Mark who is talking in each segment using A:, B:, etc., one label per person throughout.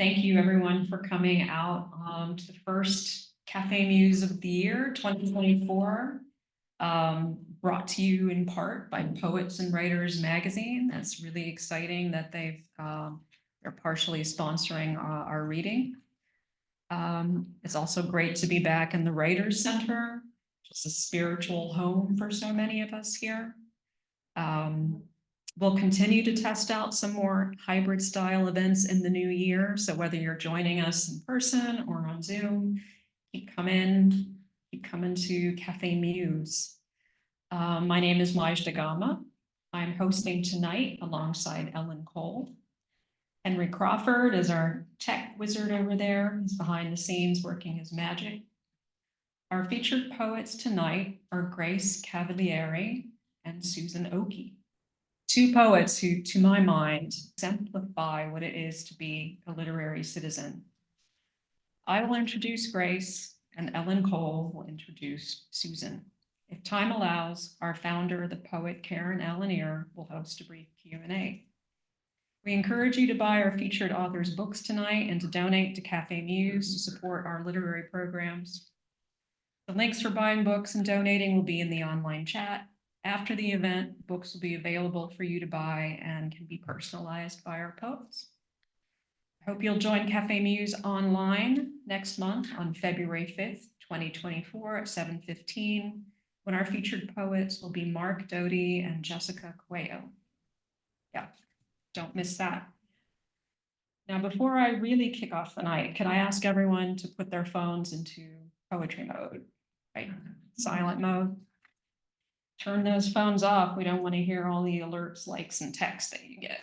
A: Thank you everyone for coming out to the first Cafe Muse of the year, 2024. Brought to you in part by Poets and Writers Magazine. That's really exciting that they're partially sponsoring our reading. It's also great to be back in the Writers Center, just a spiritual home for so many of us here. We'll continue to test out some more hybrid style events in the new year. So whether you're joining us in person or on Zoom, keep coming to Cafe Muse. My name is Majda Gama. I'm hosting tonight alongside Ellen Cole. Henry Crawford is our tech wizard over there. He's behind the scenes working his magic. Our featured poets tonight are Grace Cavalieri and Susan Okie. Two poets who, to my mind, exemplify what it is to be a literary citizen. I will introduce Grace, and Ellen Cole will introduce Susan. If time allows, our founder, the poet Karen Alanier, will host a brief Q&A. We encourage you to buy our featured authors' books tonight and to donate to Cafe Muse to support our literary programs. The links for buying books and donating will be in the online chat. After the event, books will be available for you to buy and can be personalized by our poets. I hope you'll join Cafe Muse online next month on February 5th, 2024 at 7:15, when our featured poets will be Mark Doty and Jessica Cuello. Yeah, don't miss that. Now, before I really kick off the night, can I ask everyone to put their phones into poetry mode, right? Silent mode. Turn those phones off. We don't want to hear all the alerts, likes, and texts that you get.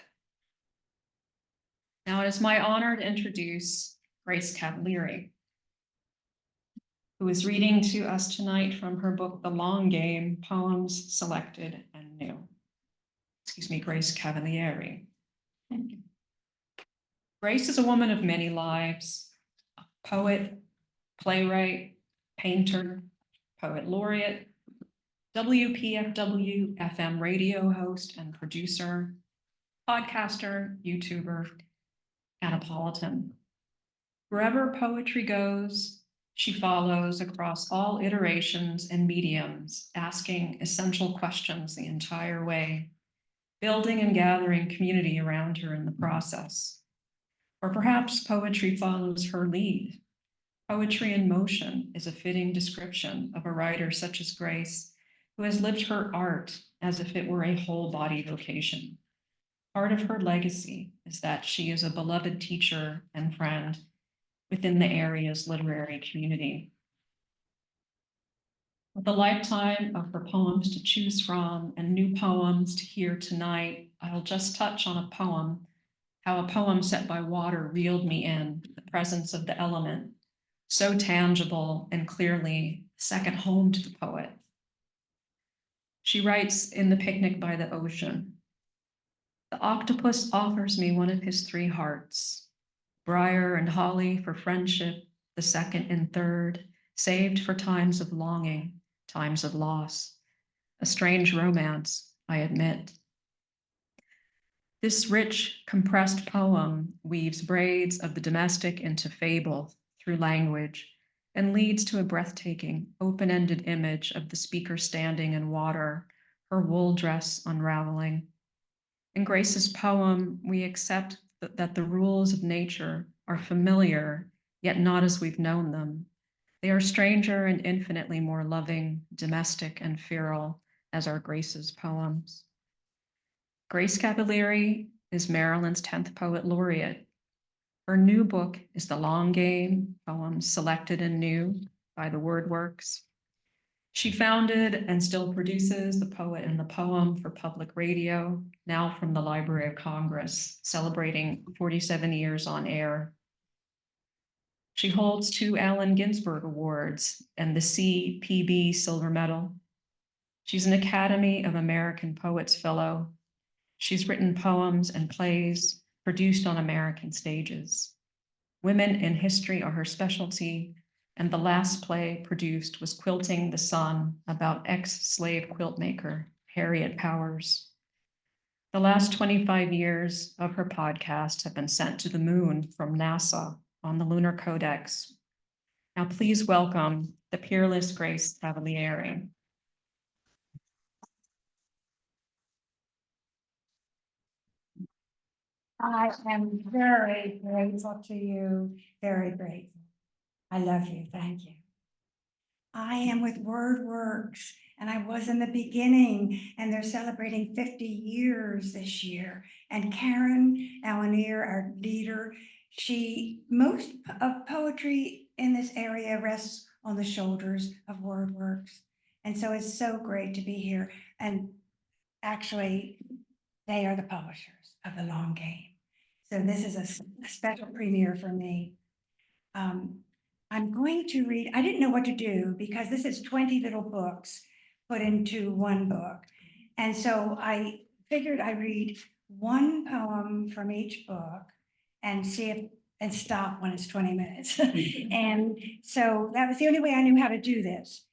A: Now, it is my honor to introduce Grace Cavalieri, who is reading to us tonight from her book, The Long Game, Poems Selected and New. Excuse me, Grace Cavalieri. Thank you. Grace is a woman of many lives, a poet, playwright, painter, poet laureate, WPFW FM radio host and producer, podcaster, YouTuber, Annapolitan. Wherever poetry goes, she follows across all iterations and mediums, asking essential questions the entire way, building and gathering community around her in the process. Or perhaps poetry follows her lead. Poetry in motion is a fitting description of a writer such as Grace, who has lived her art as if it were a whole body vocation. Part of her legacy is that she is a beloved teacher and friend within the area's literary community. With a lifetime of her poems to choose from and new poems to hear tonight, I'll just touch on a poem, how a poem set by water reeled me in, the presence of the element, so tangible and clearly second home to the poet. She writes in The Picnic by the Ocean, "The octopus offers me one of his three hearts, briar and holly for friendship, the second and third, saved for times of longing, times of loss. A strange romance, I admit." This rich, compressed poem weaves braids of the domestic into fable through language and leads to a breathtaking, open-ended image of the speaker standing in water, her wool dress unraveling. In Grace's poem, we accept that the rules of nature are familiar, yet not as we've known them. They are stranger and infinitely more loving, domestic, and feral as are Grace's poems. Grace Cavalieri is Maryland's 10th Poet Laureate. Her new book is The Long Game, Poems Selected and New by the WordWorks. She founded and still produces The Poet and the Poem for public radio, now from the Library of Congress, celebrating 47 years on air. She holds 2 Allen Ginsberg Awards and the CPB Silver Medal. She's an Academy of American Poets Fellow. She's written poems and plays produced on American stages. Women in history are her specialty, and the last play produced was Quilting the Sun, about ex-slave quilt maker Harriet Powers. The last 25 years of her podcast have been sent to the moon from NASA on the Lunar Codex. Now please welcome the peerless Grace Cavalieri.
B: I am very grateful to you, very grateful. I love you, thank you. I am with WordWorks, and I was in the beginning, and they're celebrating 50 years this year. And Karen Alanier, our leader, most of poetry in this area rests on the shoulders of WordWorks. And so it's so great to be here. And actually, they are the publishers of The Long Game. So this is a special premiere for me. I'm going to read, I didn't know what to do because this is 20 little books put into one book. And so I figured I'd read one poem from each book and and stop when it's 20 minutes. And so that was the only way I knew how to do this.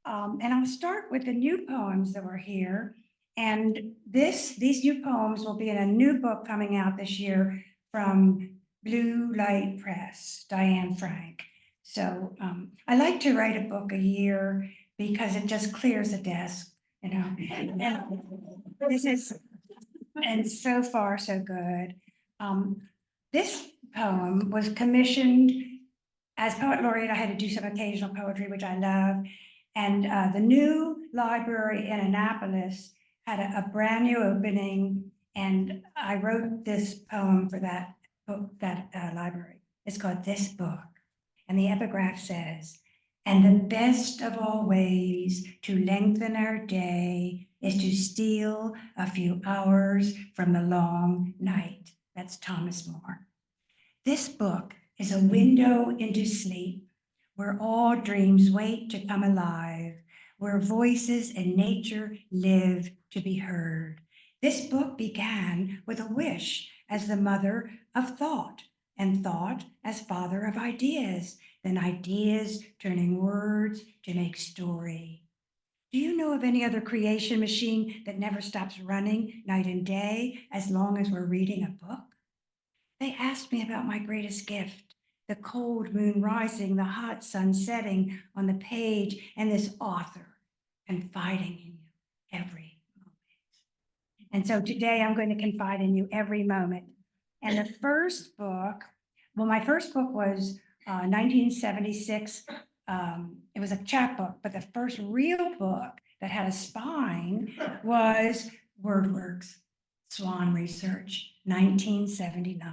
B: And I'll start with the new poems that were here. And these new poems will be in a new book coming out this year from Blue Light Press, Diane Frank. So I like to write a book a year because it just clears the desk, you know. And so far so good. This poem was commissioned as poet laureate. I had to do some occasional poetry, which I love. And the new library in Annapolis had a brand new opening, and I wrote this poem for that book, that library. It's called This Book. And the epigraph says, and the best of all ways to lengthen our day is to steal a few hours from the long night. That's Thomas More. This book is a window into sleep, where all dreams wait to come alive, where voices in nature live to be heard. This book began with a wish as the mother of thought, and thought as father of ideas, then ideas turning words to make story. Do you know of any other creation machine that never stops running night and day as long as we're reading a book? They asked me about my greatest gift, the cold moon rising, the hot sun setting on the page, and this author confiding in you every moment. And so today I'm going to confide in you every moment. And the first book, well, my first book was 1976. It was a chapbook, but the first real book that had a spine was WordWorks, Swan Research, 1979.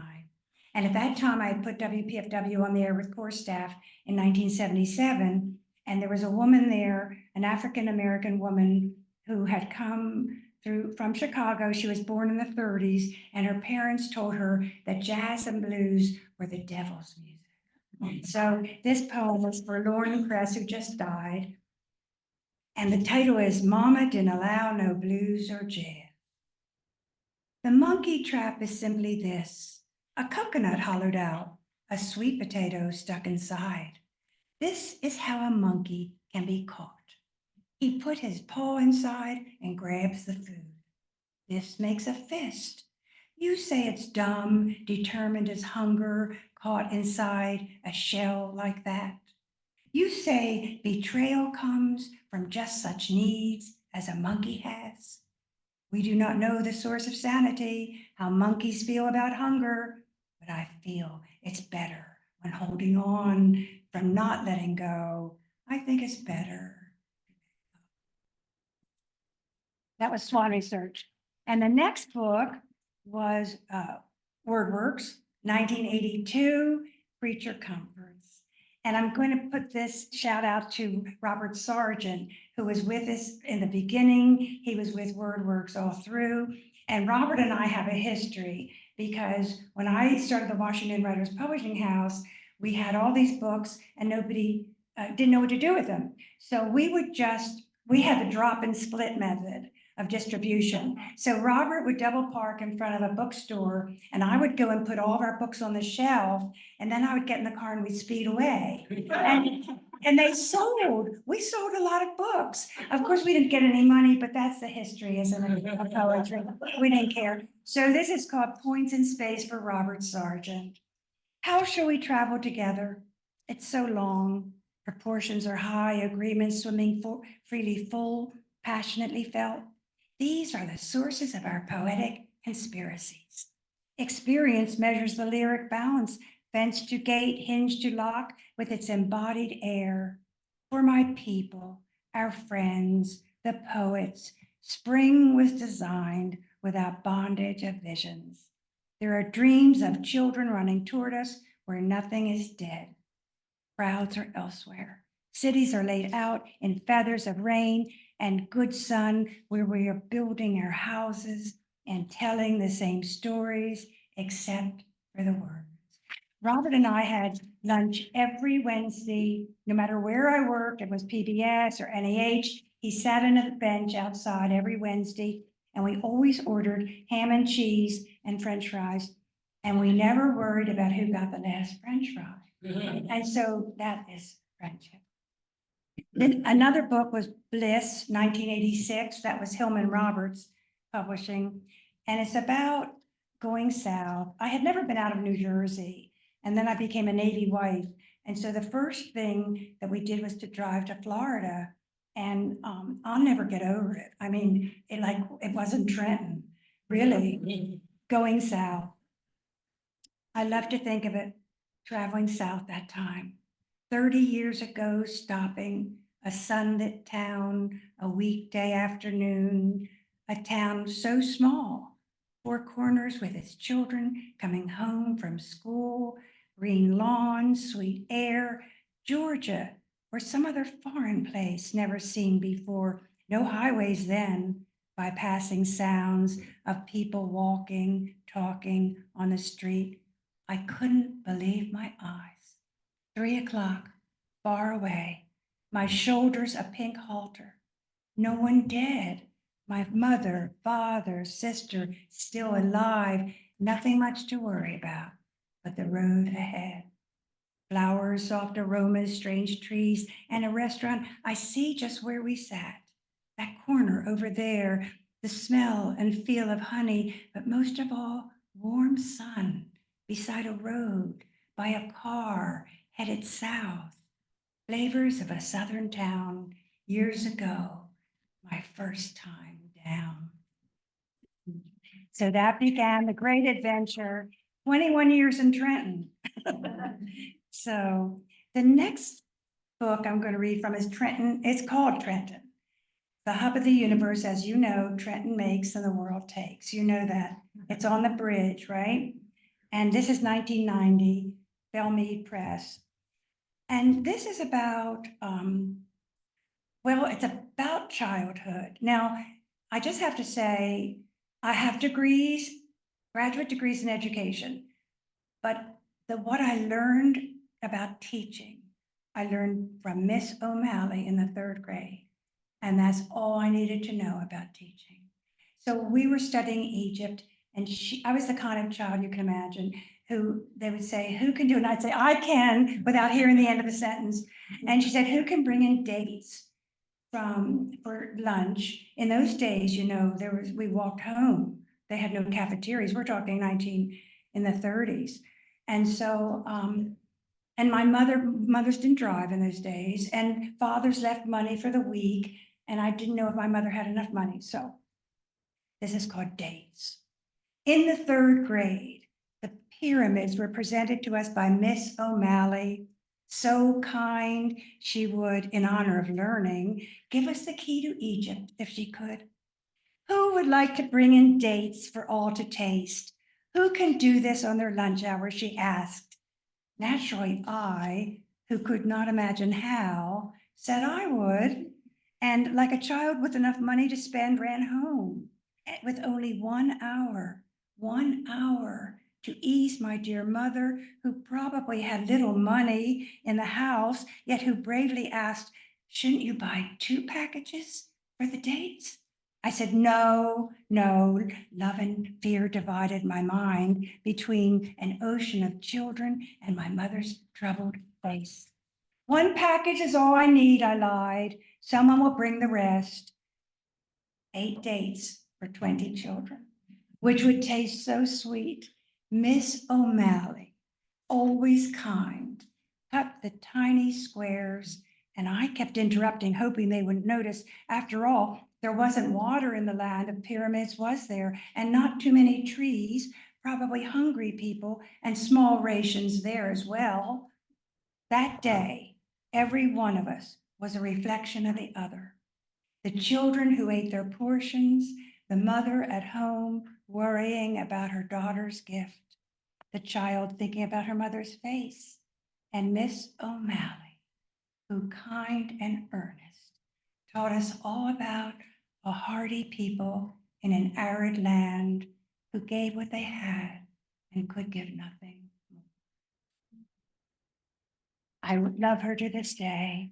B: And at that time, I had put WPFW on the air with core staff in 1977. And there was a woman there, an African-American woman who had come from Chicago. She was born in the 30s, and her parents told her that jazz and blues were the devil's music. So this poem was for Lauren Kress, who just died. And the title is Mama Didn't Allow No Blues or Jazz. The monkey trap is simply this: a coconut hollowed out, a sweet potato stuck inside. This is how a monkey can be caught. He put his paw inside and grabs the food. This makes a fist. You say it's dumb, determined as hunger caught inside a shell like that. You say betrayal comes from just such needs as a monkey has. We do not know the source of sanity, how monkeys feel about hunger, but I feel it's better when holding on from not letting go. I think it's better. That was Swan Research. And the next book was WordWorks, 1982, Creature Comforts. And I'm going to put this shout out to Robert Sargent, who was with us in the beginning. He was with WordWorks all through. And Robert and I have a history because when I started the Washington Writers Publishing House, we had all these books and nobody didn't know what to do with them. So we had the drop and split method of distribution. So Robert would double park in front of a bookstore, and I would go and put all of our books on the shelf, and then I would get in the car and we'd speed away. And we sold a lot of books. Of course, we didn't get any money, but that's the history, isn't it, of poetry? We didn't care. So this is called Points in Space for Robert Sargent. How shall we travel together? It's so long. Proportions are high, agreements swimming freely full, passionately felt. These are the sources of our poetic conspiracies. Experience measures the lyric balance, fence to gate, hinge to lock, with its embodied air. For my people, our friends, the poets, spring was designed without bondage of visions. There are dreams of children running toward us where nothing is dead. Crowds are elsewhere. Cities are laid out in feathers of rain and good sun where we are building our houses and telling the same stories except for the words. Robert and I had lunch every Wednesday, no matter where I worked, it was PBS or NEH. He sat on a bench outside every Wednesday, and we always ordered ham and cheese and French fries. And we never worried about who got the last French fry. And so that is friendship. Then another book was Bliss, 1986. That was Hillman Roberts publishing. And it's about going south. I had never been out of New Jersey. And then I became a Navy wife. And so the first thing that we did was to drive to Florida. And I'll never get over it. I mean, it wasn't Trenton, really, going south. I love to think of it traveling south that time. 30 years ago, stopping a sunlit town, a weekday afternoon, a town so small, 4 corners with its children coming home from school, green lawns, sweet air, Georgia, or some other foreign place never seen before. No highways then, bypassing sounds of people walking, talking on the street. I couldn't believe my eyes. 3 o'clock, far away, my shoulders a pink halter. No one dead. My mother, father, sister still alive. Nothing much to worry about, but the road ahead. Flowers, soft aromas, strange trees, and a restaurant. I see just where we sat. That corner over there, the smell and feel of honey, but most of all, warm sun beside a road, by a car headed south. Flavors of a southern town years ago, my first time down. So that began the great adventure, 21 years in Trenton. So the next book I'm going to read from is Trenton. It's called Trenton, the hub of the universe. As you know, Trenton makes and the world takes. You know that. It's on the bridge, right? And this is 1990, Bellmead Press. And this is about, well, it's about childhood. Now, I just have to say, I have degrees, graduate degrees in education, but what I learned about teaching, I learned from Miss O'Malley in the 3rd grade. And that's all I needed to know about teaching. So we were studying Egypt, and I was the kind of child you can imagine who they would say, who can do it? And I'd say, I can, without hearing the end of the sentence. And she said, who can bring in dates for lunch? In those days, you know, we walked home. They had no cafeterias. We're talking in the 30s. And so, and my mothers didn't drive in those days, and fathers left money for the week, and I didn't know if my mother had enough money. So this is called dates. In the 3rd grade, the pyramids were presented to us by Miss O'Malley. So kind, she would, in honor of learning, give us the key to Egypt if she could. Who would like to bring in dates for all to taste? Who can do this on their lunch hour, she asked. Naturally, I, who could not imagine how, said I would, and like a child with enough money to spend, ran home with only 1 hour to ease my dear mother, who probably had little money in the house, yet who bravely asked, shouldn't you buy 2 packages for the dates? I said, no. Love and fear divided my mind between an ocean of children and my mother's troubled face. 1 package is all I need, I lied. Someone will bring the rest. 8 dates for 20 children, which would taste so sweet. Miss O'Malley, always kind, cut the tiny squares, and I kept interrupting, hoping they wouldn't notice. After all, there wasn't water in the land of pyramids, was there? And not too many trees, probably hungry people, and small rations there as well. That day, every one of us was a reflection of the other. The children who ate their portions, the mother at home worrying about her daughter's gift, the child thinking about her mother's face, and Miss O'Malley, who kind and earnest taught us all about a hardy people in an arid land who gave what they had and could give nothing more. I love her to this day.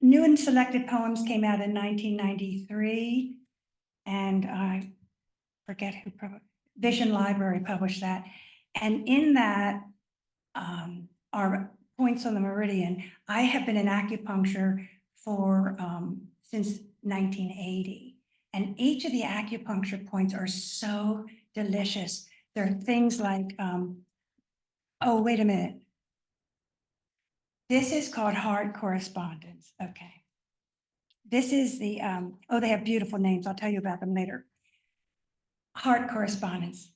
B: New and selected poems came out in 1993, and I forget who, Vision Library published that. And in that are points on the meridian. I have been in acupuncture for since 1980, and each of the acupuncture points are so delicious. There are things like, oh, wait a minute. This is called heart correspondence. Okay. This is the, oh, they have beautiful names. I'll tell you about them later. Heart correspondence.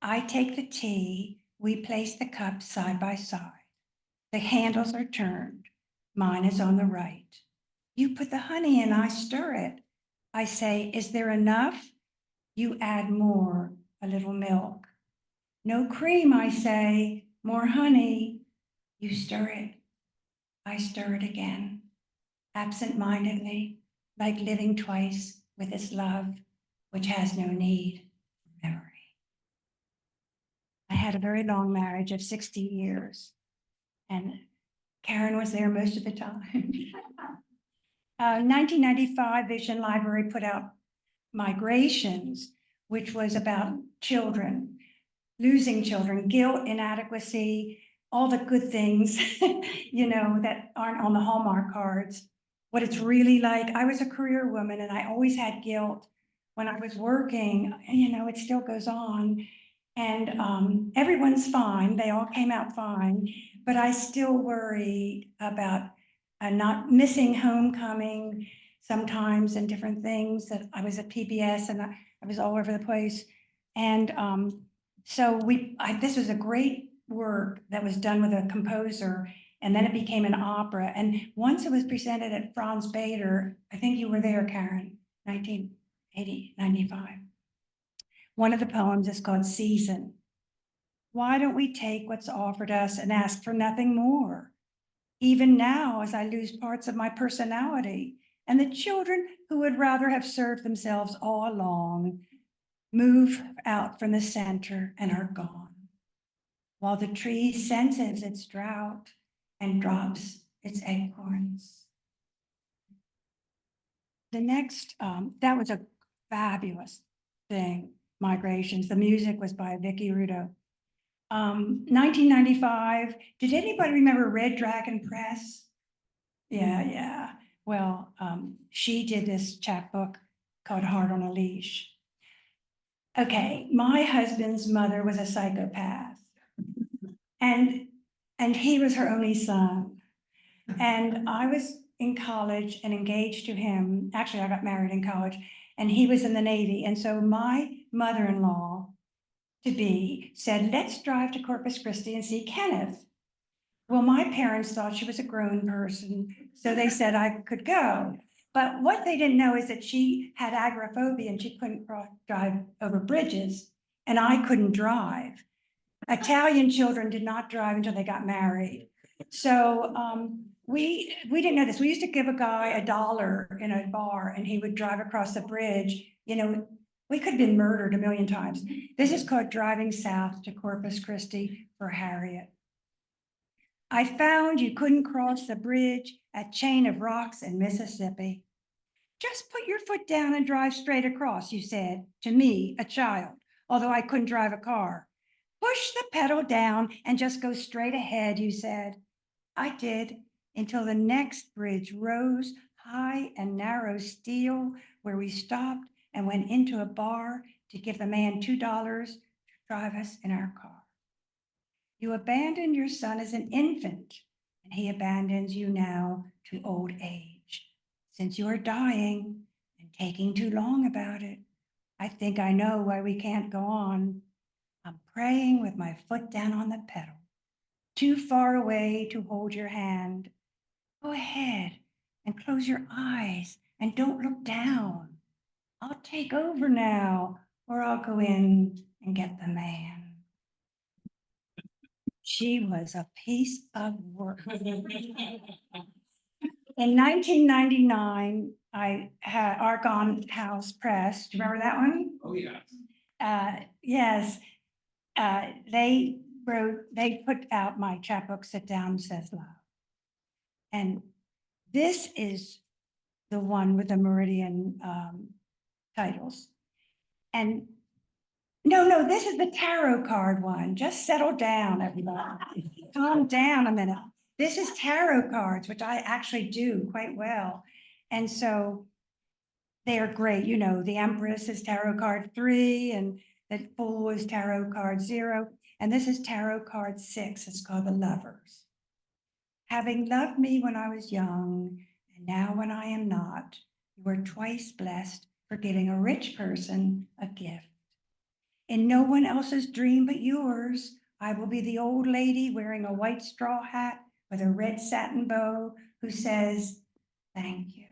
B: I take the tea. We place the cups side by side. The handles are turned. Mine is on the right. You put the honey in, I stir it. I say, is there enough? You add more, a little milk. No cream, I say, more honey. You stir it. I stir it again, absent-mindedly, like living twice with its love, which has no need for memory. I had a very long marriage of 60 years, and Karen was there most of the time. 1995, Vision Library put out Migrations, which was about children, losing children, guilt, inadequacy, all the good things, that aren't on the Hallmark cards. What it's really like. I was a career woman and I always had guilt when I was working, it still goes on. And everyone's fine. They all came out fine, but I still worry about not missing homecoming sometimes and different things. That I was at PBS and I was all over the place. And so this was a great work that was done with a composer, and then it became an opera. And once it was presented at Franz Bader, I think you were there, Karen, 1980, 95. One of the poems is called Season. Why don't we take what's offered us and ask for nothing more? Even now, as I lose parts of my personality, and the children who would rather have served themselves all along move out from the center and are gone, while the tree senses its drought and drops its acorns. The next, that was a fabulous thing, Migrations. The music was by Vicky Rudo. 1995, did anybody remember Red Dragon Press? Yeah. Well, she did this chapbook called Heart on a Leash. Okay, my husband's mother was a psychopath, and he was her only son. And I was in college and engaged to him. Actually, I got married in college, and he was in the Navy. And so my mother-in-law to be said, let's drive to Corpus Christi and see Kenneth. Well, my parents thought she was a grown person, so they said I could go. But what they didn't know is that she had agoraphobia and she couldn't drive over bridges, and I couldn't drive. Italian children did not drive until they got married. So we didn't know this. We used to give a guy $1 in a bar and he would drive across the bridge. We could have been murdered a million times. This is called Driving South to Corpus Christi for Harriet. I found you couldn't cross the bridge at Chain of Rocks in Mississippi. Just put your foot down and drive straight across, you said to me, a child, although I couldn't drive a car. Push the pedal down and just go straight ahead, you said. I did, until the next bridge rose high and narrow steel, where we stopped and went into a bar to give the man $2 to drive us in our car. You abandoned your son as an infant, and he abandons you now to old age. Since you are dying and taking too long about it, I think I know why we can't go on. I'm praying with my foot down on the pedal, too far away to hold your hand. Go ahead and close your eyes and don't look down. I'll take over now, or I'll go in and get the man. She was a piece of work. In 1999, I had Argonne House Press. Do you remember that one?
C: Oh, yeah.
B: Yes. They put out my chapbook, Sit Down, Says Love. And this is the one with the Meridian titles. And no, this is the tarot card one. Just settle down, everybody. Calm down a minute. This is tarot cards, which I actually do quite well. And so they are great. You know, the Empress is tarot card 3 and the Fool is tarot card 0. And this is tarot card 6. It's called the Lovers. Having loved me when I was young, and now when I am not, you are twice blessed for giving a rich person a gift. In no one else's dream but yours, I will be the old lady wearing a white straw hat with a red satin bow who says, thank you.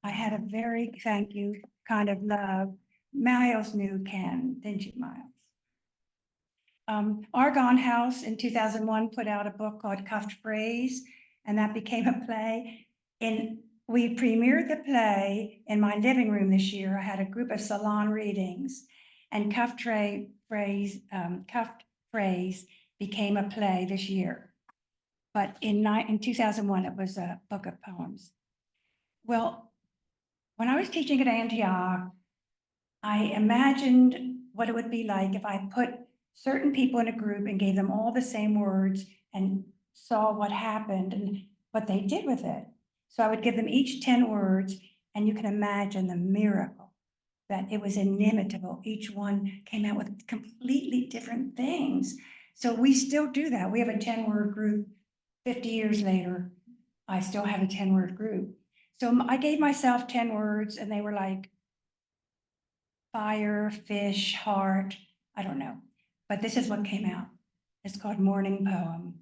B: I had a very thank you kind of love. Miles knew Ken, didn't you, Miles? Argonne House in 2001 put out a book called Cuffed Phrase, and that became a play. We premiered the play in my living room this year. I had a group of salon readings, and Cuffed Phrase became a play this year. But in 2001, it was a book of poems. Well, when I was teaching at Antioch, I imagined what it would be like if I put certain people in a group and gave them all the same words and saw what happened and what they did with it. So I would give them each 10 words, and you can imagine the miracle that it was inimitable. Each one came out with completely different things. So we still do that. We have a 10-word group. 50 years later, I still have a 10-word group. So I gave myself 10 words, and they were like fire, fish, heart, I don't know. But this is what came out. It's called Morning Poem.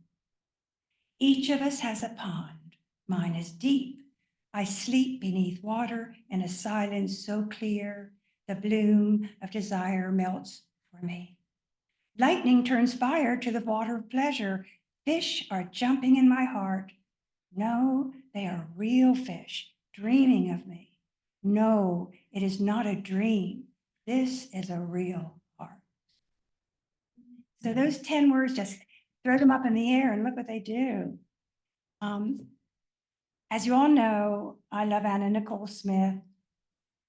B: Each of us has a pond. Mine is deep. I sleep beneath water in a silence so clear, the bloom of desire melts for me. Lightning turns fire to the water of pleasure. Fish are jumping in my heart. No, they are real fish, dreaming of me. No, it is not a dream. This is a real heart. So those 10 words, just throw them up in the air and look what they do. As you all know, I love Anna Nicole Smith.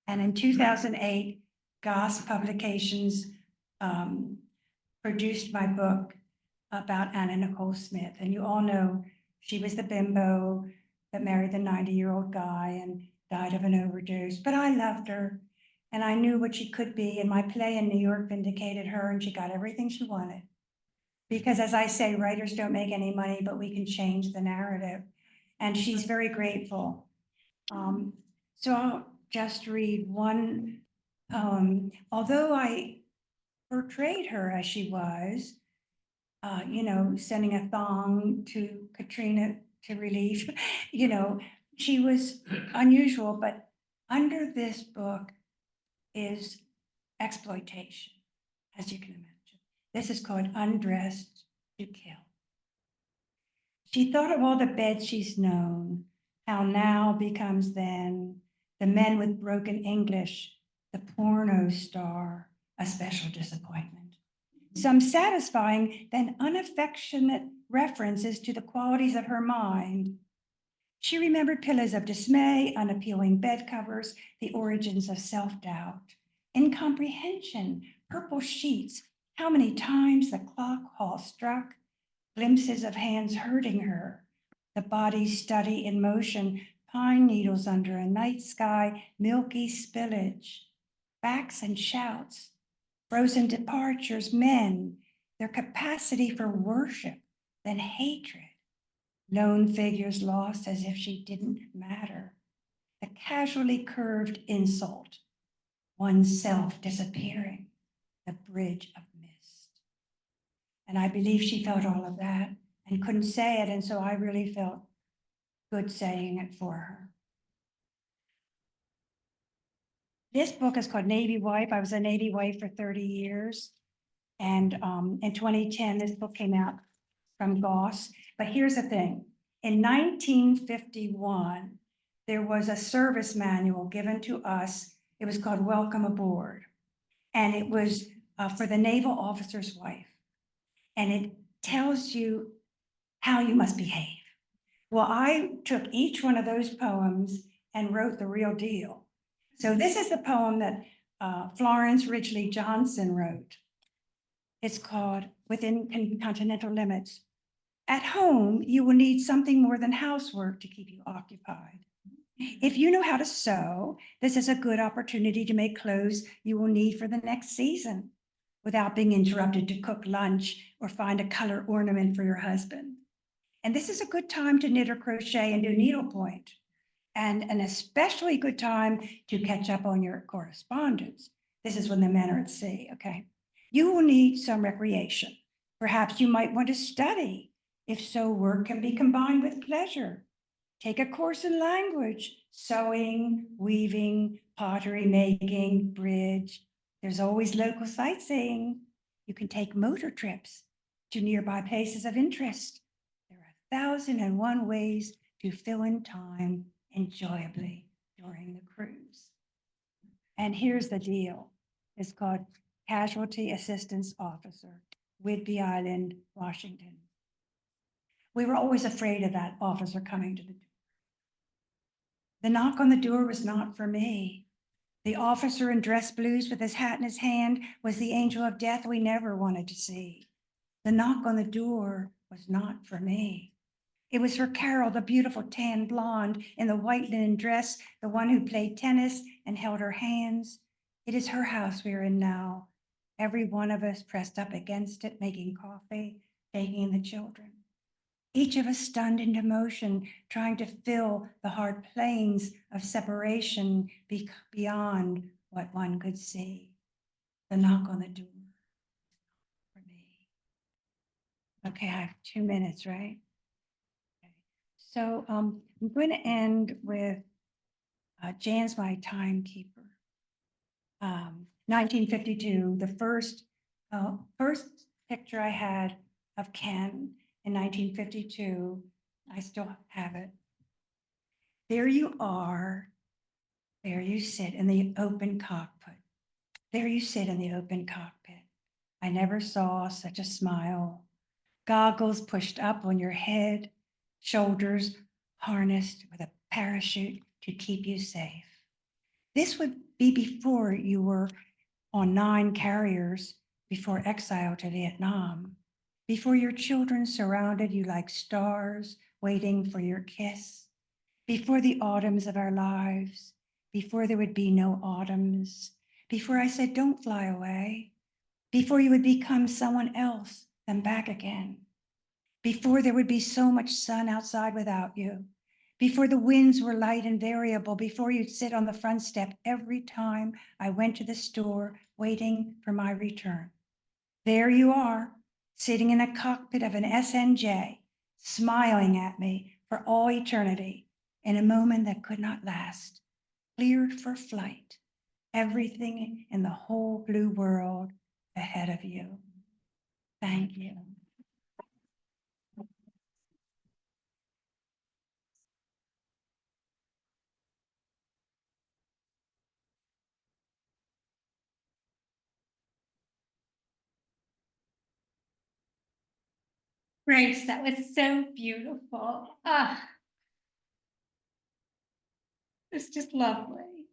B: And in 2008, Goss Publications produced my book about Anna Nicole Smith. And you all know she was the bimbo that married the 90-year-old guy and died of an overdose. But I loved her, and I knew what she could be. And my play in New York vindicated her, and she got everything she wanted. Because as I say, writers don't make any money, but we can change the narrative. And she's very grateful. So I'll just read one poem. Although I portrayed her as she was, sending a thong to Katrina to relief, she was unusual, but under this book is exploitation, as you can imagine. This is called Undressed to Kill. She thought of all the beds she's known, how now becomes then, the men with broken English, the porno star, a special disappointment. Some satisfying, then unaffectionate references to the qualities of her mind. She remembered pillows of dismay, unappealing bed covers, the origins of self-doubt, incomprehension, purple sheets, How many times the clock hall struck, glimpses of hands hurting her, the body study in motion, pine needles under a night sky, milky spillage, backs and shouts, frozen departures, men, their capacity for worship, then hatred, lone figures lost as if she didn't matter, the casually curved insult, oneself disappearing, the bridge of mist. And I believe she felt all of that and couldn't say it. And so I really felt good saying it for her. This book is called Navy Wife. I was a Navy wife for 30 years. And in 2010, this book came out from Goss. But here's the thing. In 1951, there was a service manual given to us. It was called Welcome Aboard. And it was for the naval officer's wife. And it tells you how you must behave. Well, I took each one of those poems and wrote the real deal. So this is the poem that Florence Ridgely Johnson wrote. It's called Within Continental Limits. At home, you will need something more than housework to keep you occupied. If you know how to sew, this is a good opportunity to make clothes you will need for the next season without being interrupted to cook lunch or find a color ornament for your husband. And this is a good time to knit or crochet and do needlepoint, and an especially good time to catch up on your correspondence. This is when the men are at sea, okay? You will need some recreation. Perhaps you might want to study. If so, work can be combined with pleasure. Take a course in language, sewing, weaving, pottery making, bridge. There's always local sightseeing. You can take motor trips to nearby places of interest. There are 1,001 ways to fill in time enjoyably during the cruise. And here's the deal. It's called Casualty Assistance Officer, Whidbey Island, Washington. We were always afraid of that officer coming to the door. The knock on the door was not for me. The officer in dress blues with his hat in his hand was the angel of death we never wanted to see. The knock on the door was not for me. It was for Carol, the beautiful tan blonde in the white linen dress, the one who played tennis and held her hands. It is her house we are in now. Every one of us pressed up against it, making coffee, taking in the children. Each of us stunned into motion, trying to fill the hard plains of separation beyond what one could see. The knock on the door for me. Okay, I have 2 minutes, right? Okay. So I'm going to end with Jan's my timekeeper. 1952, the first picture I had of Ken in 1952, I still have it. There you are, there you sit in the open cockpit. There you sit in the open cockpit. I never saw such a smile. Goggles pushed up on your head, shoulders harnessed with a parachute to keep you safe. This would be before you were on 9 carriers, before exile to Vietnam, before your children surrounded you like stars waiting for your kiss, before the autumns of our lives, before there would be no autumns, before I said, don't fly away, before you would become someone else, then back again, before there would be so much sun outside without you, before the winds were light and variable, before you'd sit on the front step every time I went to the store waiting for my return. There you are, sitting in a cockpit of an SNJ, smiling at me for all eternity in a moment that could not last, cleared for flight, everything in the whole blue world ahead of you. Thank you.
C: Grace, that was so beautiful. Ah, it's just lovely.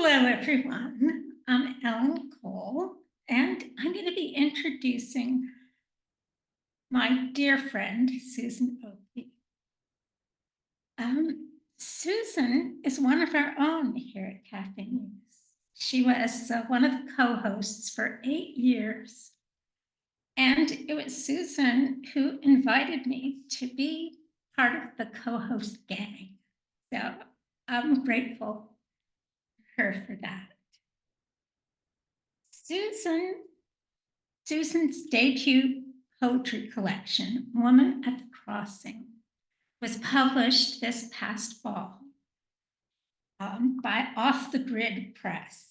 C: Hello, everyone. I'm Ellen Cole, and I'm going to be introducing my dear friend, Susan Okie. Susan is one of our own here at Café Muse. She was one of the co-hosts for 8 years. And it was Susan who invited me to be part of the co-host gang. So I'm grateful to her for that. Susan's debut poetry collection, Woman at the Crossing, was published this past fall by Off the Grid Press.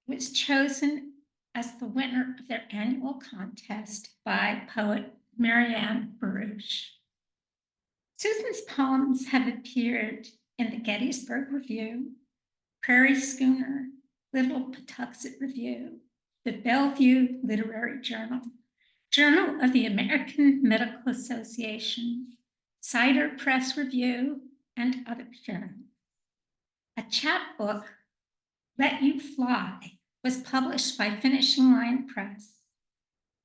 C: It was chosen as the winner of their annual contest by poet Marianne Baruch. Susan's poems have appeared in the Gettysburg Review, Prairie Schooner, Little Patuxent Review, the Bellevue Literary Journal, Journal of the American Medical Association, Cider Press Review, and other journals. A chapbook, Let You Fly, was published by Finishing Line Press.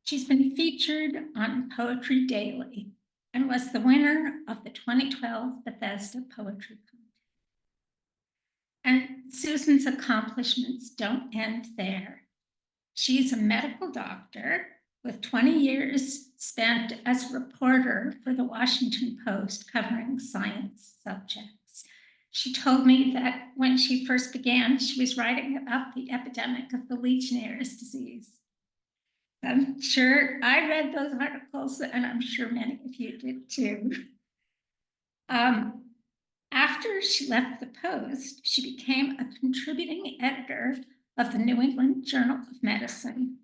C: She's been featured on Poetry Daily and was the winner of the 2012 Bethesda Poetry Contest. And Susan's accomplishments don't end there. She's a medical doctor with 20 years spent as a reporter for the Washington Post covering science subjects. She told me that when she first began, she was writing about the epidemic of the Legionnaire's disease. I'm sure I read those articles, and I'm sure many of you did too. After she left the Post, she became a contributing editor of the New England Journal of Medicine,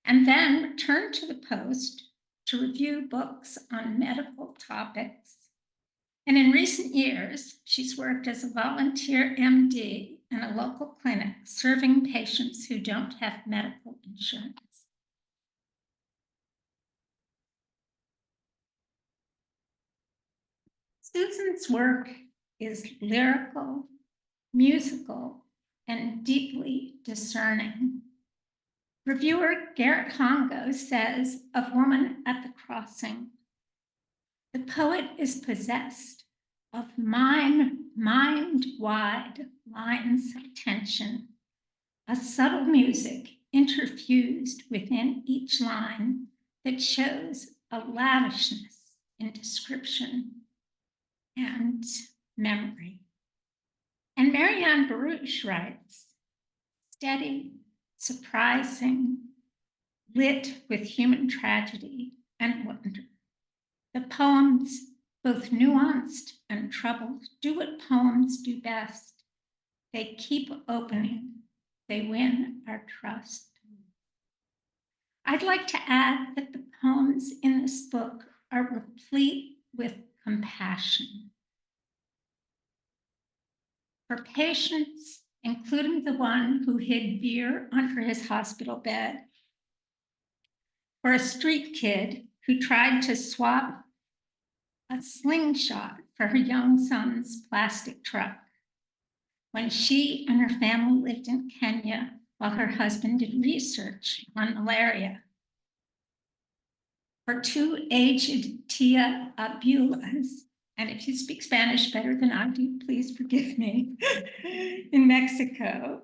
C: and then returned to the Post to review books on medical topics. And in recent years, she's worked as a volunteer MD in a local clinic serving patients who don't have medical insurance. Susan's work is lyrical, musical, and deeply discerning. Reviewer Garrett Hongo says of Woman at the Crossing, the poet is possessed of mind-wide lines of tension, a subtle music interfused within each line that shows a lavishness in description and memory. And Marianne Baruch writes, steady, surprising, lit with human tragedy and wonder. The poems, both nuanced and troubled, do what poems do best. They keep opening, they win our trust. I'd like to add that the poems in this book are replete with compassion for patients, including the one who hid beer under his hospital bed, for a street kid who tried to swap a slingshot for her young son's plastic truck when she and her family lived in Kenya while her husband did research on malaria. For 2 aged Tia Abuelas, and if you speak Spanish better than I do, please forgive me, in Mexico,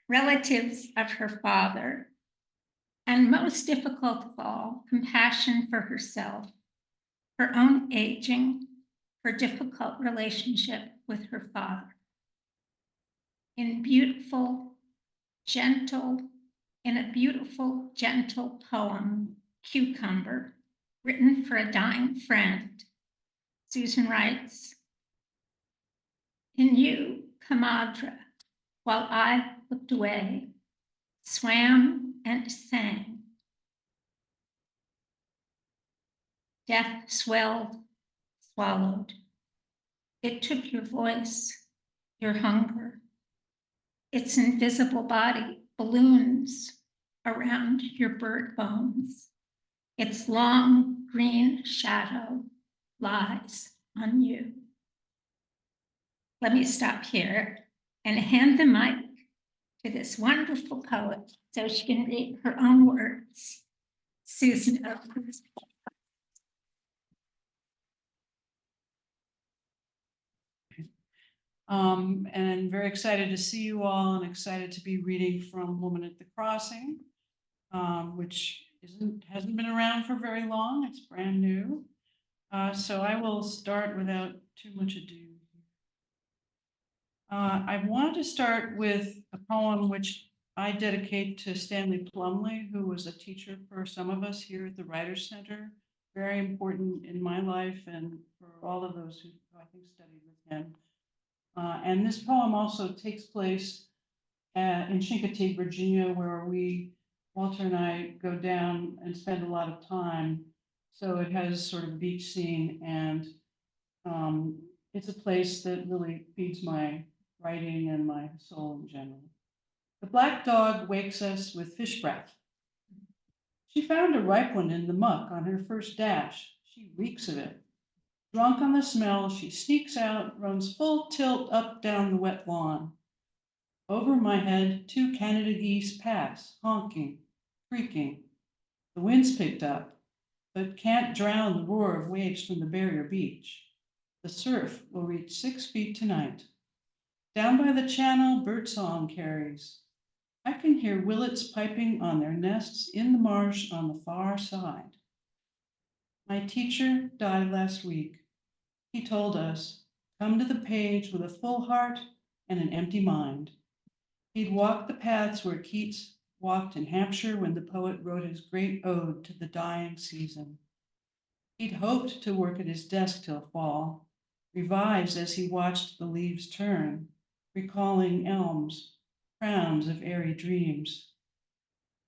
C: relatives of her father, and most difficult of all, compassion for herself, her own aging, her difficult relationship with her father. In a beautiful, gentle poem, Cucumber, written for a dying friend, Susan writes, in you, comadre, while I looked away, swam and sang. Death swelled, swallowed. It took your voice, your hunger, its invisible body balloons around your bird bones. Its long green shadow lies on you. Let me stop here and hand the mic to this wonderful poet so she can read her own words. Susan Owens.
D: And very excited to see you all and excited to be reading from Woman at the Crossing, which hasn't been around for very long. It's brand new. So I will start without too much ado. I wanted to start with a poem which I dedicate to Stanley Plumley, who was a teacher for some of us here at the Writers Center. Very important in my life and for all of those who I think studied with him. And this poem also takes place in Chincoteague, Virginia, where Walter and I go down and spend a lot of time. So it has sort of beach scene, and it's a place that really feeds my writing and my soul in general. The black dog wakes us with fish breath. She found a ripe one in the muck on her first dash. She reeks of it. Drunk on the smell, she sneaks out, runs full tilt up down the wet lawn. Over my head, 2 Canada geese pass, honking, creaking. The wind's picked up, but can't drown the roar of waves from the barrier beach. The surf will reach 6 feet tonight. Down by the channel, birdsong carries. I can hear willets piping on their nests in the marsh on the far side. My teacher died last week. He told us, come to the page with a full heart and an empty mind. He'd walked the paths where Keats walked in Hampshire when the poet wrote his great ode to the dying season. He'd hoped to work at his desk till fall, revised as he watched the leaves turn, recalling elms, crowns of airy dreams.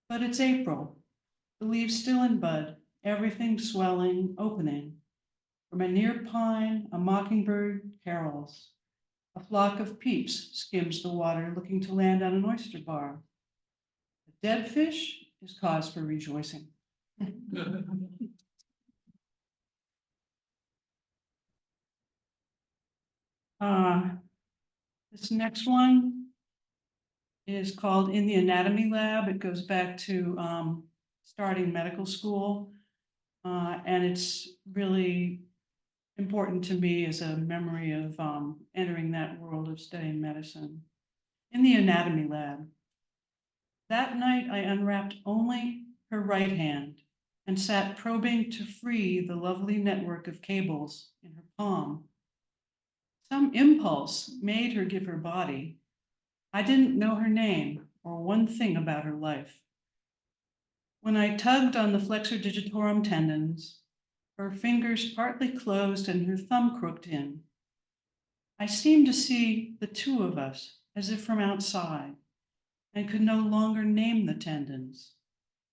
D: But it's April, the leaves still in bud, everything swelling, opening. From a near pine, a mockingbird carols. A flock of peeps skims the water, looking to land on an oyster bar. A dead fish is cause for rejoicing. This next one is called In the Anatomy Lab. It goes back to starting medical school, and it's really important to me as a memory of entering that world of studying medicine. In the Anatomy Lab. That night I unwrapped only her right hand and sat probing to free the lovely network of cables in her palm. Some impulse made her give her body. I didn't know her name or one thing about her life. When I tugged on the flexor digitorum tendons, her fingers partly closed and her thumb crooked in. I seemed to see the two of us as if from outside and could no longer name the tendons.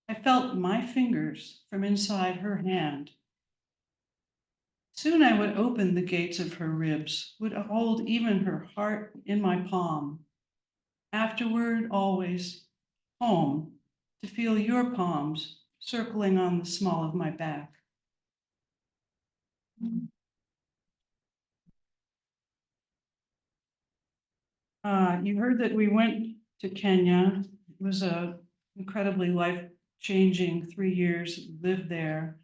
D: I felt my fingers from inside her hand. Soon I would open the gates of her ribs, would hold even her heart in my palm. Afterward, always home, to feel your palms circling on the small of my back. You heard that we went to Kenya. It was a incredibly life-changing 3 years, lived there.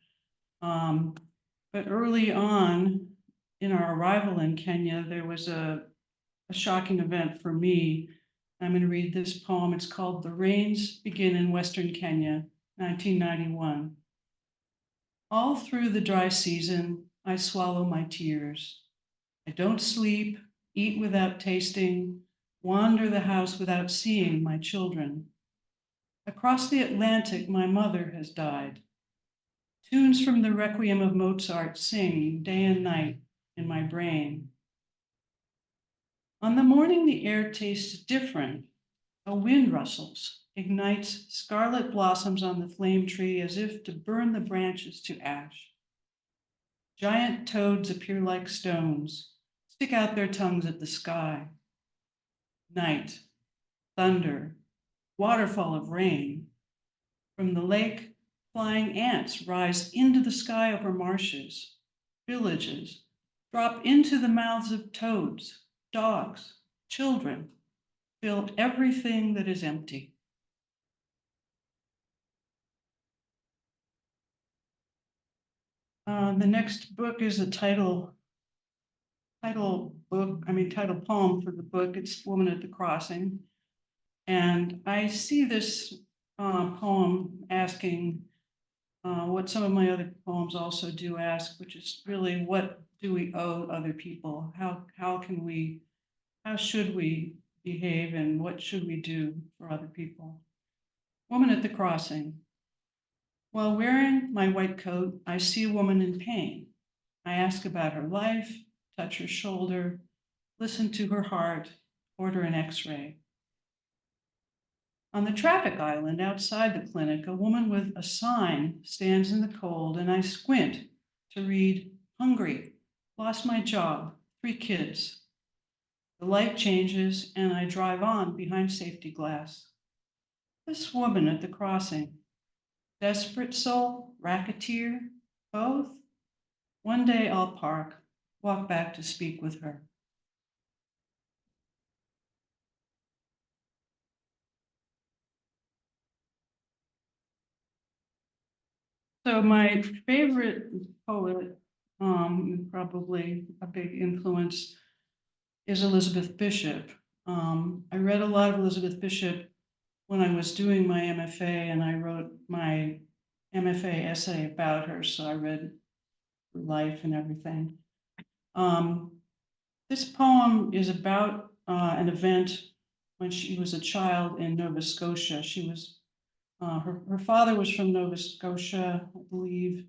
D: But early on in our arrival in Kenya, there was a shocking event for me. I'm going to read this poem. It's called The Rains Begin in Western Kenya, 1991. All through the dry season, I swallow my tears. I don't sleep, eat without tasting, wander the house without seeing my children. Across the Atlantic, my mother has died. Tunes from the Requiem of Mozart sing day and night in my brain. On the morning the air tastes different, a wind rustles, ignites scarlet blossoms on the flame tree as if to burn the branches to ash. Giant toads appear like stones, stick out their tongues at the sky. Night, thunder, waterfall of rain. From the lake, flying ants rise into the sky over marshes. Villages drop into the mouths of toads, dogs, children. Fill everything that is empty. The next book is the title poem for the book. It's Woman at the Crossing. And I see this poem asking what some of my other poems also do ask, which is really, what do we owe other people? How should we behave, and what should we do for other people? Woman at the Crossing. While wearing my white coat, I see a woman in pain. I ask about her life, touch her shoulder, listen to her heart, order an X-ray. On the traffic island outside the clinic, a woman with a sign stands in the cold, and I squint to read, hungry, lost my job, 3 kids. The light changes, and I drive on behind safety glass. This woman at the crossing, desperate soul, racketeer, both? One day I'll park, walk back to speak with her. So my favorite poet, probably a big influence, is Elizabeth Bishop. I read a lot of Elizabeth Bishop when I was doing my MFA, and I wrote my MFA essay about her, so I read her life and everything. This poem is about an event when she was a child in Nova Scotia. She was her father was from Nova Scotia, I believe,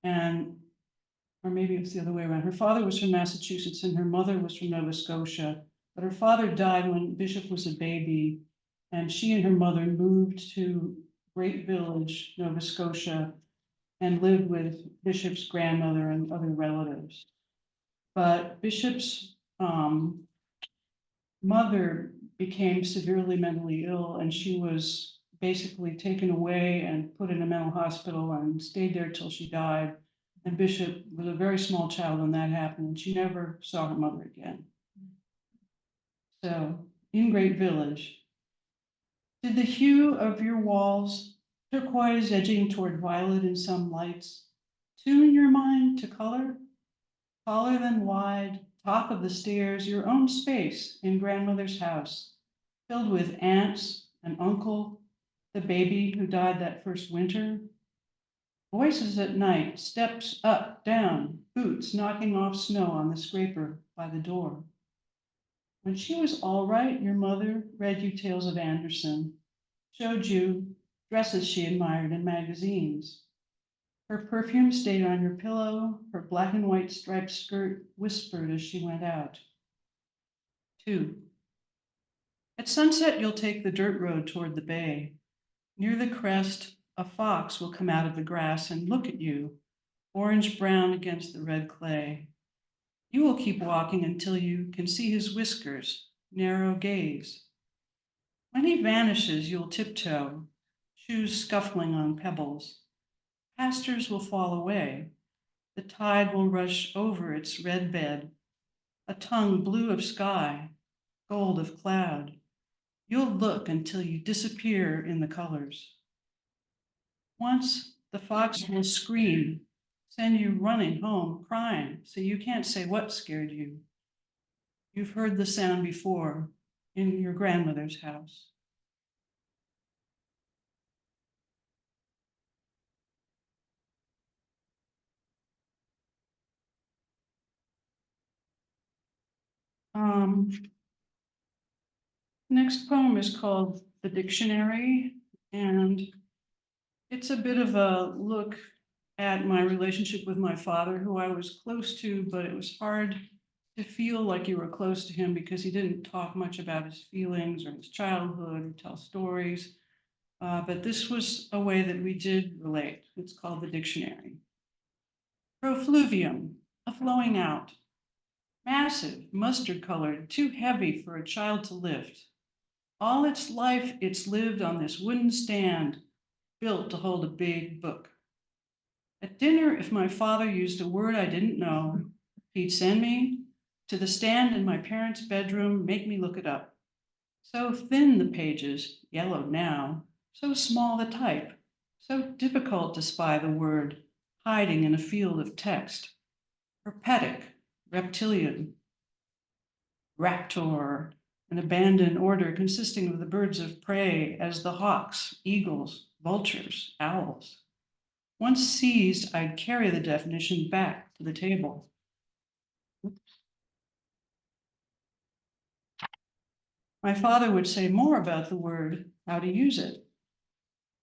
D: or maybe it was the other way around. Her father was from Massachusetts and her mother was from Nova Scotia. But her father died when Bishop was a baby, and she and her mother moved to Great Village, Nova Scotia, and lived with Bishop's grandmother and other relatives. But Bishop's mother became severely mentally ill, and she was basically taken away and put in a mental hospital and stayed there till she died. And Bishop was a very small child when that happened, and she never saw her mother again. So, in Great Village, did the hue of your walls, turquoise edging toward violet in some lights, tune your mind to color? Taller than wide, top of the stairs, your own space in grandmother's house, filled with aunts, an uncle, the baby who died that first winter. Voices at night, steps up, down, boots knocking off snow on the scraper by the door. When she was all right, your mother read you tales of Anderson, showed you dresses she admired in magazines. Her perfume stayed on your pillow, her black and white striped skirt whispered as she went out. 2. At sunset, you'll take the dirt road toward the bay. Near the crest, a fox will come out of the grass and look at you, orange-brown against the red clay. You will keep walking until you can see his whiskers, narrow gaze. When he vanishes, you'll tiptoe, shoes scuffling on pebbles. Pastures will fall away. The tide will rush over its red bed, a tongue blue of sky, gold of cloud. You'll look until you disappear in the colors. Once the fox will scream, send you running home, crying, so you can't say what scared you. You've heard the sound before in your grandmother's house. Next poem is called The Dictionary, and it's a bit of a look at my relationship with my father, who I was close to, but it was hard to feel like you were close to him because he didn't talk much about his feelings or his childhood or tell stories. But this was a way that we did relate. It's called The Dictionary. Profluvium, a flowing out. Massive, mustard colored, too heavy for a child to lift. All its life, it's lived on this wooden stand built to hold a big book. At dinner, if my father used a word I didn't know, he'd send me to the stand in my parents' bedroom, make me look it up. So thin the pages, yellowed now, so small the type, so difficult to spy the word, hiding in a field of text. Herpetic, reptilian, raptor, an abandoned order consisting of the birds of prey as the hawks, eagles, vultures, owls. Once seized, I'd carry the definition back to the table. My father would say more about the word, how to use it.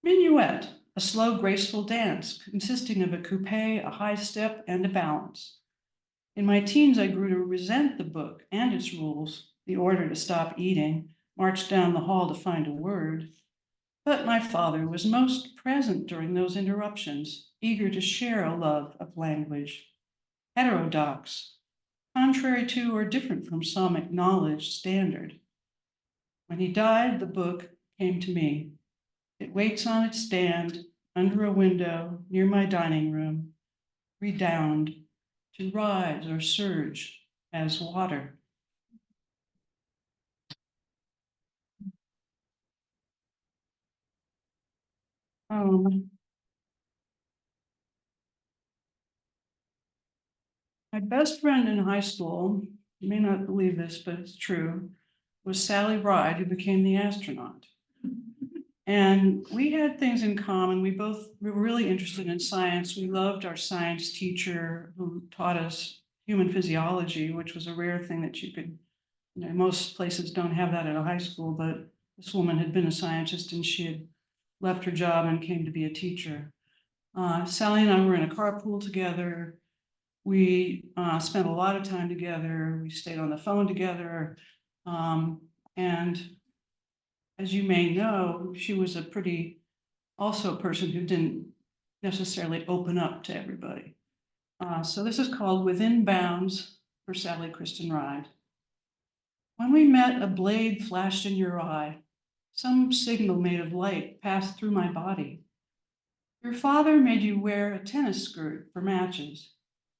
D: Minuet, a slow, graceful dance consisting of a coupe, a high step, and a balance. In my teens, I grew to resent the book and its rules, the order to stop eating, march down the hall to find a word. But my father was most present during those interruptions, eager to share a love of language. Heterodox, contrary to or different from some acknowledged standard. When he died, the book came to me. It waits on its stand under a window near my dining room, redound, to rise or surge as water. Um, my best friend in high school, you may not believe this, but it's true, was Sally Ride, who became the astronaut. And we had things in common. We were really interested in science. We loved our science teacher who taught us human physiology, which was a rare thing that you could, most places don't have that at a high school, but this woman had been a scientist and she had left her job and came to be a teacher. Sally and I were in a carpool together. We spent a lot of time together. We stayed on the phone together. And as you may know, she was also a person who didn't necessarily open up to everybody. So this is called Within Bounds for Sally Kristen Ride. When we met, a blade flashed in your eye. Some signal made of light passed through my body. Your father made you wear a tennis skirt for matches.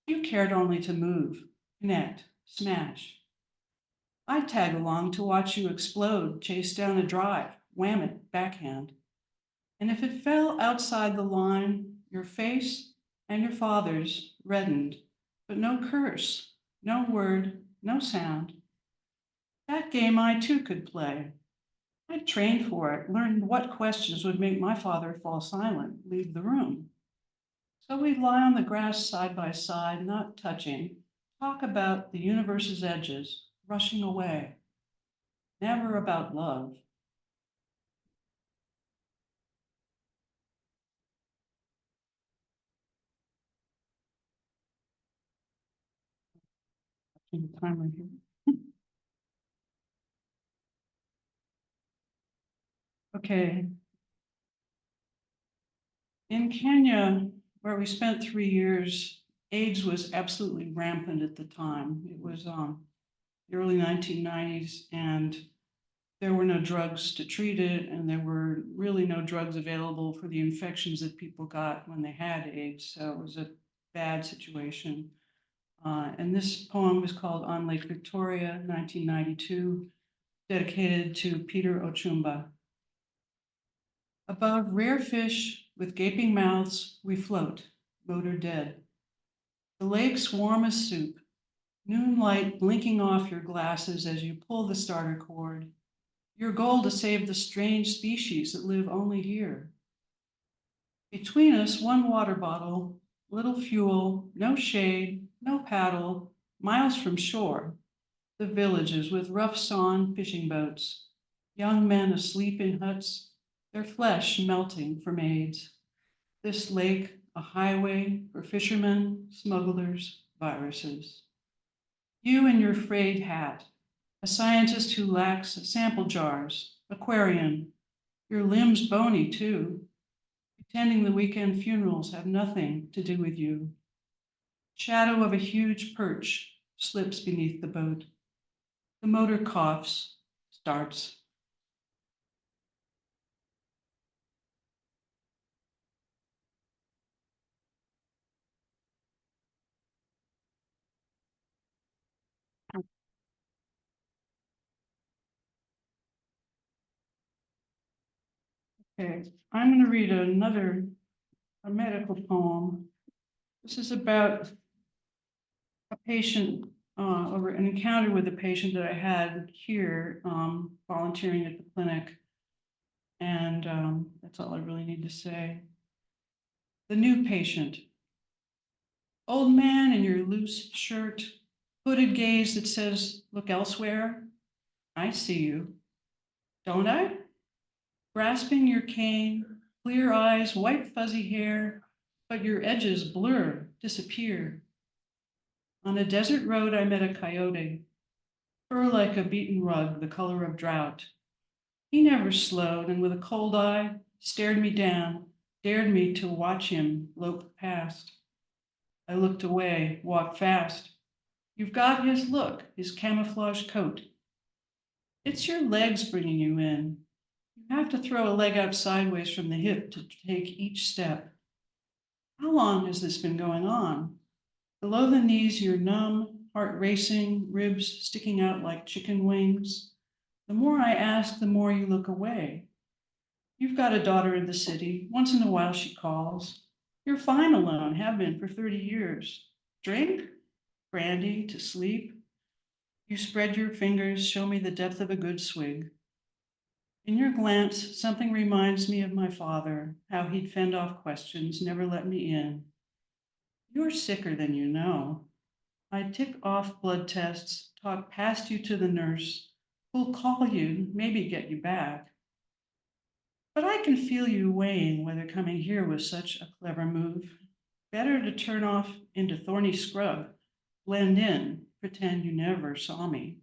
D: You cared only to move, connect, smash. I'd tag along to watch you explode, chase down a drive, wham it, backhand. And if it fell outside the line, your face and your father's reddened, but no curse, no word, no sound. That game I too could play. I trained for it, learned what questions would make my father fall silent, leave the room. So we'd lie on the grass side by side, not touching, talk about the universe's edges, rushing away. Never about love. Timer here. Okay. In Kenya, where we spent 3 years, AIDS was absolutely rampant at the time. It was the early 1990s, and there were no drugs to treat it, and there were really no drugs available for the infections that people got when they had AIDS. So it was a bad situation. And this poem was called On Lake Victoria, 1992, dedicated to Peter Ochumba. Above rare fish with gaping mouths, we float, motor dead. The lake's warm as soup, noonlight blinking off your glasses as you pull the starter cord. Your goal to save the strange species that live only here. Between us, one water bottle, little fuel, no shade, no paddle, miles from shore. The villages with rough sawn fishing boats, young men asleep in huts, their flesh melting from AIDS. This lake, a highway for fishermen, smugglers, viruses. You in your frayed hat, a scientist who lacks sample jars, aquarium, your limbs bony too, pretending the weekend funerals have nothing to do with you. Shadow of a huge perch slips beneath the boat. The motor coughs, starts. Okay, I'm going to read a medical poem. This is about a patient, or an encounter with a patient that I had here, volunteering at the clinic. And that's all I really need to say. The new patient. Old man in your loose shirt, hooded gaze that says, look elsewhere. I see you. Don't I? Grasping your cane, clear eyes, white fuzzy hair, but your edges blur, disappear. On a desert road, I met a coyote, fur like a beaten rug, the color of drought. He never slowed, and with a cold eye, stared me down, dared me to watch him lope past. I looked away, walked fast. You've got his look, his camouflage coat. It's your legs bringing you in. You have to throw a leg out sideways from the hip to take each step. How long has this been going on? Below the knees, you're numb, heart racing, ribs sticking out like chicken wings. The more I ask, the more you look away. You've got a daughter in the city. Once in a while she calls. You're fine alone, have been for 30 years. Drink? Brandy to sleep? You spread your fingers, show me the depth of a good swig. In your glance, something reminds me of my father, how he'd fend off questions, never let me in. You're sicker than you know. I tick off blood tests, talk past you to the nurse, who'll call you, maybe get you back. But I can feel you weighing whether coming here was such a clever move. Better to turn off into thorny scrub, blend in, pretend you never saw me.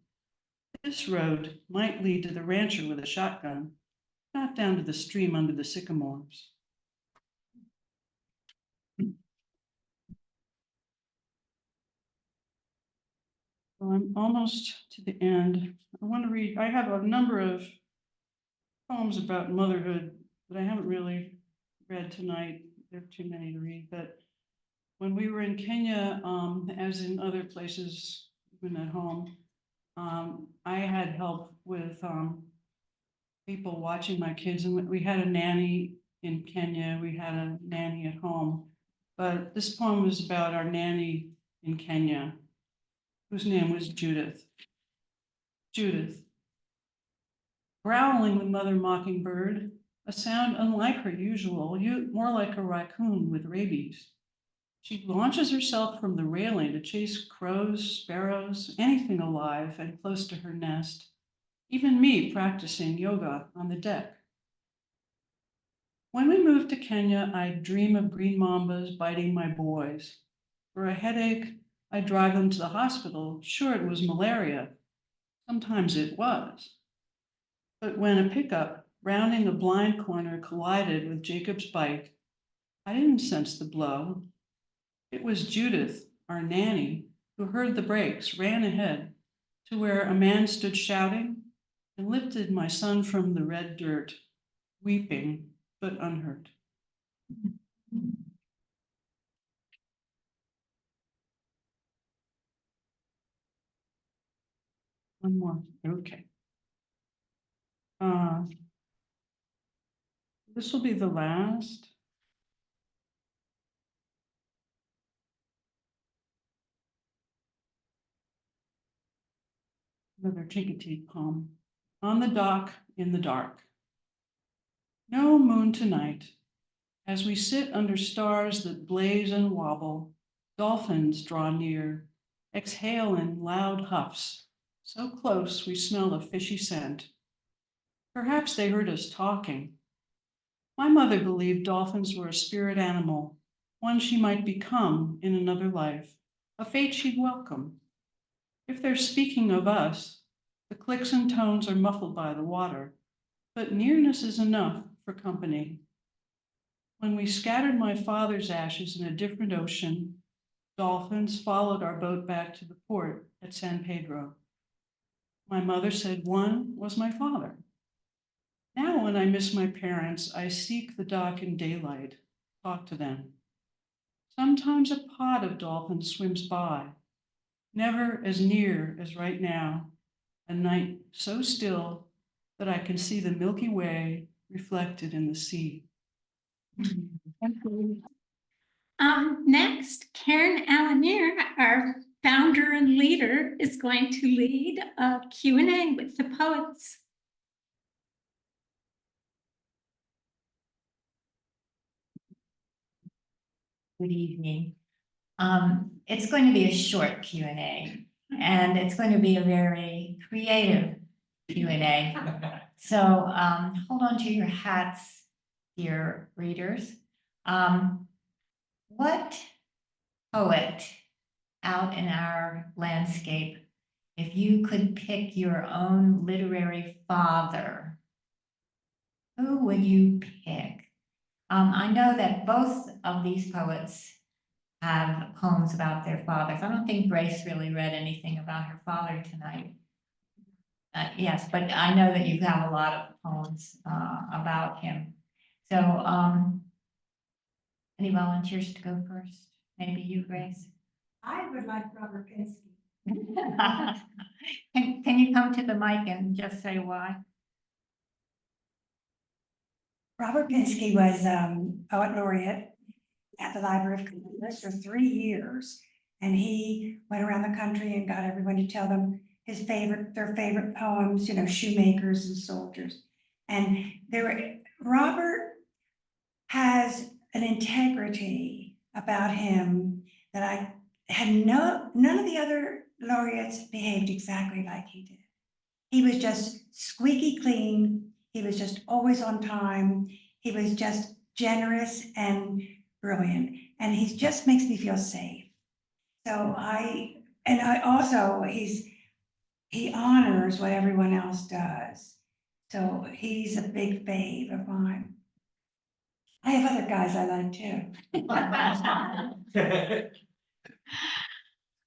D: This road might lead to the rancher with a shotgun, not down to the stream under the sycamores. Well, I'm almost to the end. I want to read, I have a number of poems about motherhood that I haven't really read tonight. There are too many to read, but when we were in Kenya, as in other places, even at home, I had help with people watching my kids, and we had a nanny in Kenya, we had a nanny at home. But this poem was about our nanny in Kenya, whose name was Judith. Judith, growling the mother mockingbird, a sound unlike her usual, more like a raccoon with rabies. She launches herself from the railing to chase crows, sparrows, anything alive and close to her nest, even me practicing yoga on the deck. When we moved to Kenya, I'd dream of green mambas biting my boys. For a headache, I'd drive them to the hospital. Sure, it was malaria. Sometimes it was. But when a pickup rounding a blind corner collided with Jacob's bike, I didn't sense the blow. It was Judith, our nanny, who heard the brakes, ran ahead to where a man stood shouting and lifted my son from the red dirt, weeping but unhurt. One more, okay. This will be the last. Another Chincoteague poem. On the dock in the dark. No moon tonight. As we sit under stars that blaze and wobble, dolphins draw near, exhale in loud huffs, so close we smell a fishy scent. Perhaps they heard us talking. My mother believed dolphins were a spirit animal, one she might become in another life, a fate she'd welcome. If they're speaking of us, the clicks and tones are muffled by the water, but nearness is enough for company. When we scattered my father's ashes in a different ocean, dolphins followed our boat back to the port at San Pedro. My mother said one was my father. Now when I miss my parents, I seek the dock in daylight, talk to them. Sometimes a pod of dolphins swims by, never as near as right now, a night so still that I can see the Milky Way reflected in the sea.
C: Next, Karen Alanier, our founder and leader, is going to lead a Q&A with the poets.
E: Good evening. It's going to be a short Q&A, and it's going to be a very creative Q&A. So hold on to your hats, dear readers. What poet out in our landscape, if you could pick your own literary father, who would you pick? I know that both of these poets have poems about their fathers. I don't think Grace really read anything about her father tonight. Yes, but I know that you have a lot of poems about him. So any volunteers to go first? Maybe you, Grace?
B: I would like Robert Pinsky.
E: Can you come to the mic and just say why?
B: Robert Pinsky was poet laureate at the Library of Congress for 3 years. And he went around the country and got everyone to tell them their favorite poems, you know, shoemakers and soldiers. And Robert has an integrity about him that I had none of the other laureates behaved exactly like he did. He was just squeaky clean. He was just always on time. He was just generous and brilliant. And he just makes me feel safe. So he honors what everyone else does. So he's a big fave of mine. I have other guys I like too.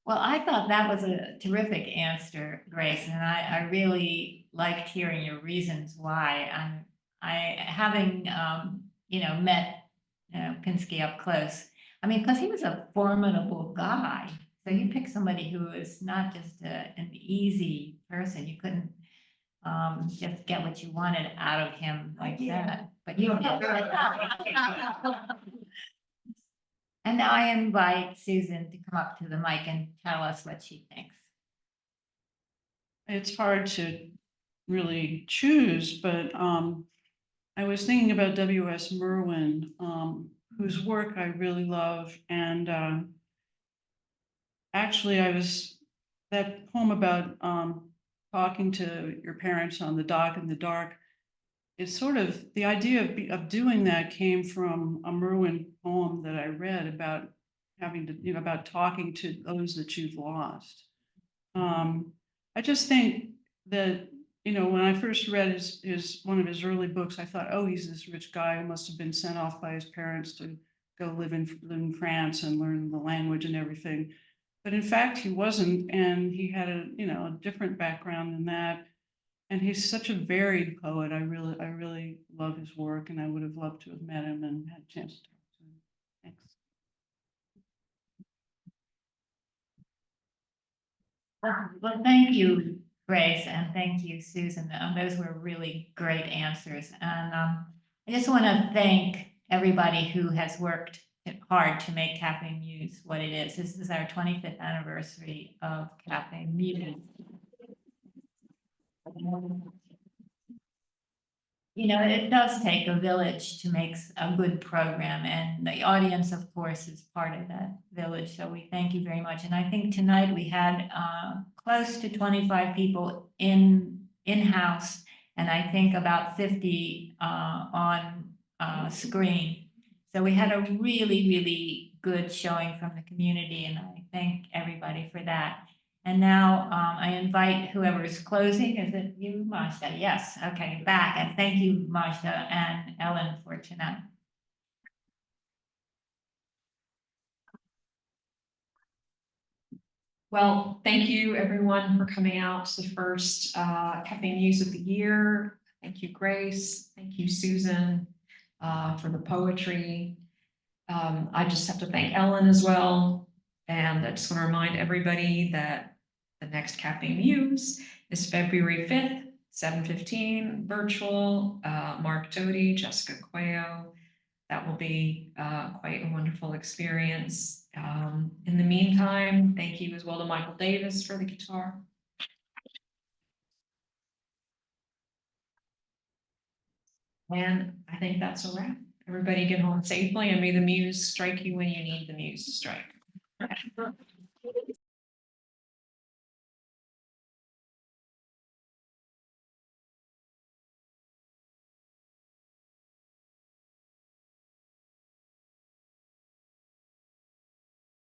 E: Well, I thought that was a terrific answer, Grace, and I really liked hearing your reasons why. Having met Pinsky up close. I mean, because he was a formidable guy. So you pick somebody who is not just an easy person. You couldn't just get what you wanted out of him like that. But you did. And now I invite Susan to come up to the mic and tell us what she thinks.
D: It's hard to really choose, but I was thinking about W.S. Merwin, whose work I really love. And actually, that poem about talking to your parents on the dock in the dark, it's sort of the idea of doing that came from a Merwin poem that I read about having to, about talking to those that you've lost. I just think that, when I first read one of his early books, I thought, oh, he's this rich guy who must have been sent off by his parents to go live in France and learn the language and everything. But in fact, he wasn't, and he had a different background than that. And he's such a varied poet. I really love his work, and I would have loved to have met him and had a chance to talk to him. Thanks.
E: Well, thank you, Grace, and thank you, Susan. Those were really great answers. And I just want to thank everybody who has worked hard to make Café Muse what it is. This is our 25th anniversary of Café Muse. It does take a village to make a good program, and the audience, of course, is part of that village. So we thank you very much. And I think tonight we had close to 25 people in-house, and I think about 50 on screen. So we had a really, really good showing from the community, and I thank everybody for that. And now I invite whoever is closing. Is it you, Majda? Yes. Okay, back. And thank you, Majda and Ellen, for tonight.
A: Well, thank you everyone for coming out to the first Café Muse of the year. Thank you, Grace. Thank you, Susan, for the poetry. I just have to thank Ellen as well. And I just want to remind everybody that the next Café Muse is February 5th, 7:15 virtual, Mark Doty, Jessica Quayo. That will be quite a wonderful experience. In the meantime, thank you as well to Michael Davis for the guitar. And I think that's a wrap. Everybody get home safely and may the muse strike you when you need the muse to strike.